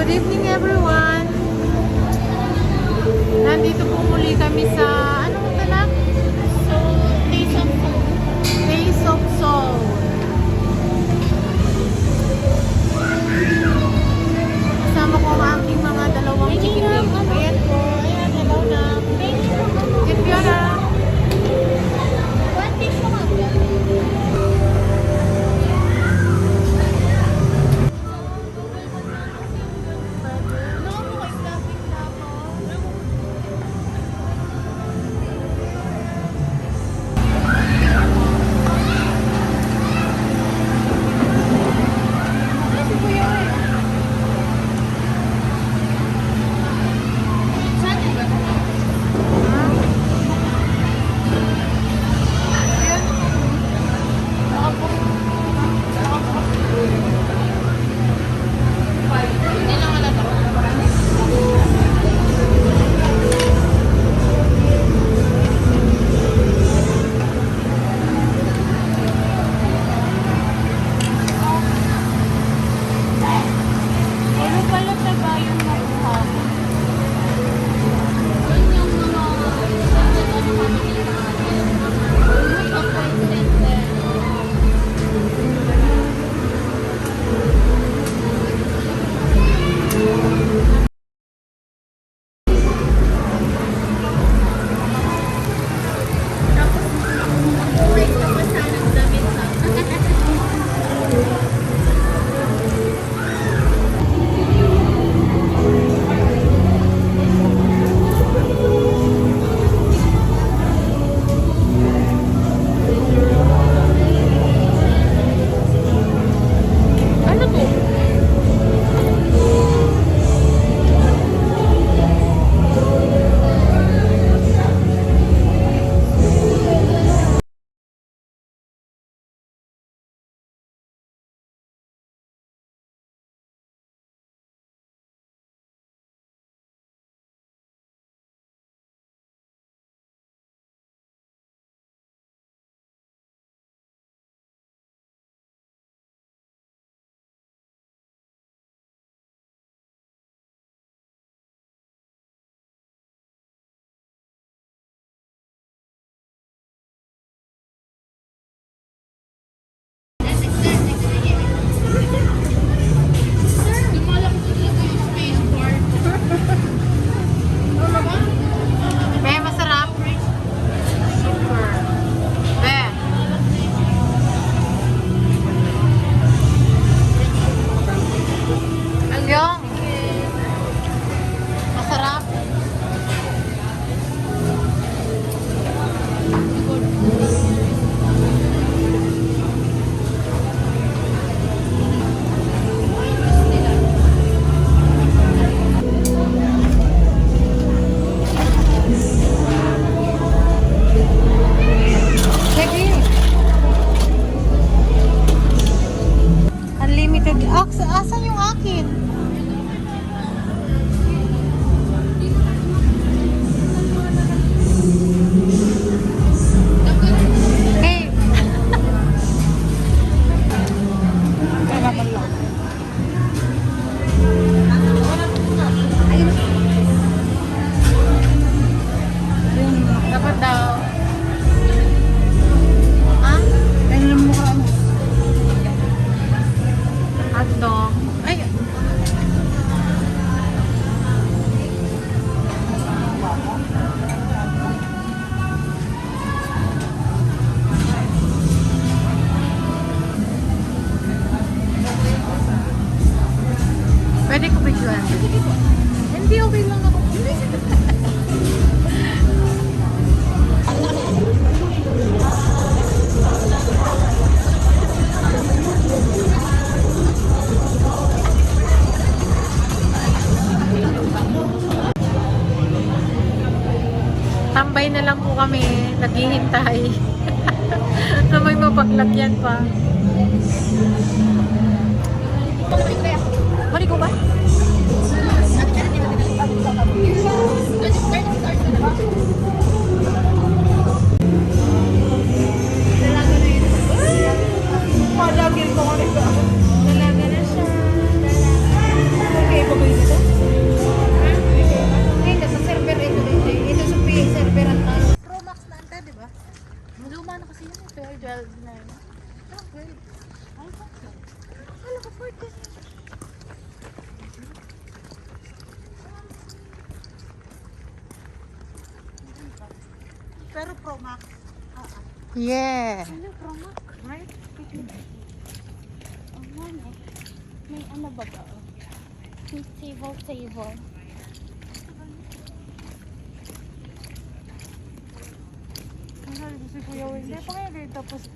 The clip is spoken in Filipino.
Good evening everyone! Nandito po muli kami sa, anong tanak? Taste of Soul. Taste of Soul. Kasama ko ang aking mga dalawang chikiting. Ayan po, ayan, hello na. Get Fiona. What tissue nga ba? Ano pala taga yung nakuha mo? Yun yung mga appointment din. Wait ka pa sana ng damit ha? Ano to? Be, masarap. Super. Be. Yung. Masarap. Sige. Unlimited. Asan yung akin? Hey. Kailangan lang. Dapat daw. Ah? Alam mo ka ano? Hotdog. Ay. Pwede ko bigyan. Hindi, okay lang ako. Tambay na lang po kami, naghihintay. Na may mapaglagyan pa. Mali ko ba? Palagin ko ka rin. Dalaga na siya. Okay, pag na yun. Okay. Ay, bakit? Ano ka, 40? Pero Pro Max. Yeah. Ano, promak? Right? Oh, man eh. May ano ba ba? May table. Ano si Kuya Will? Hindi pa kaya dito. Tapos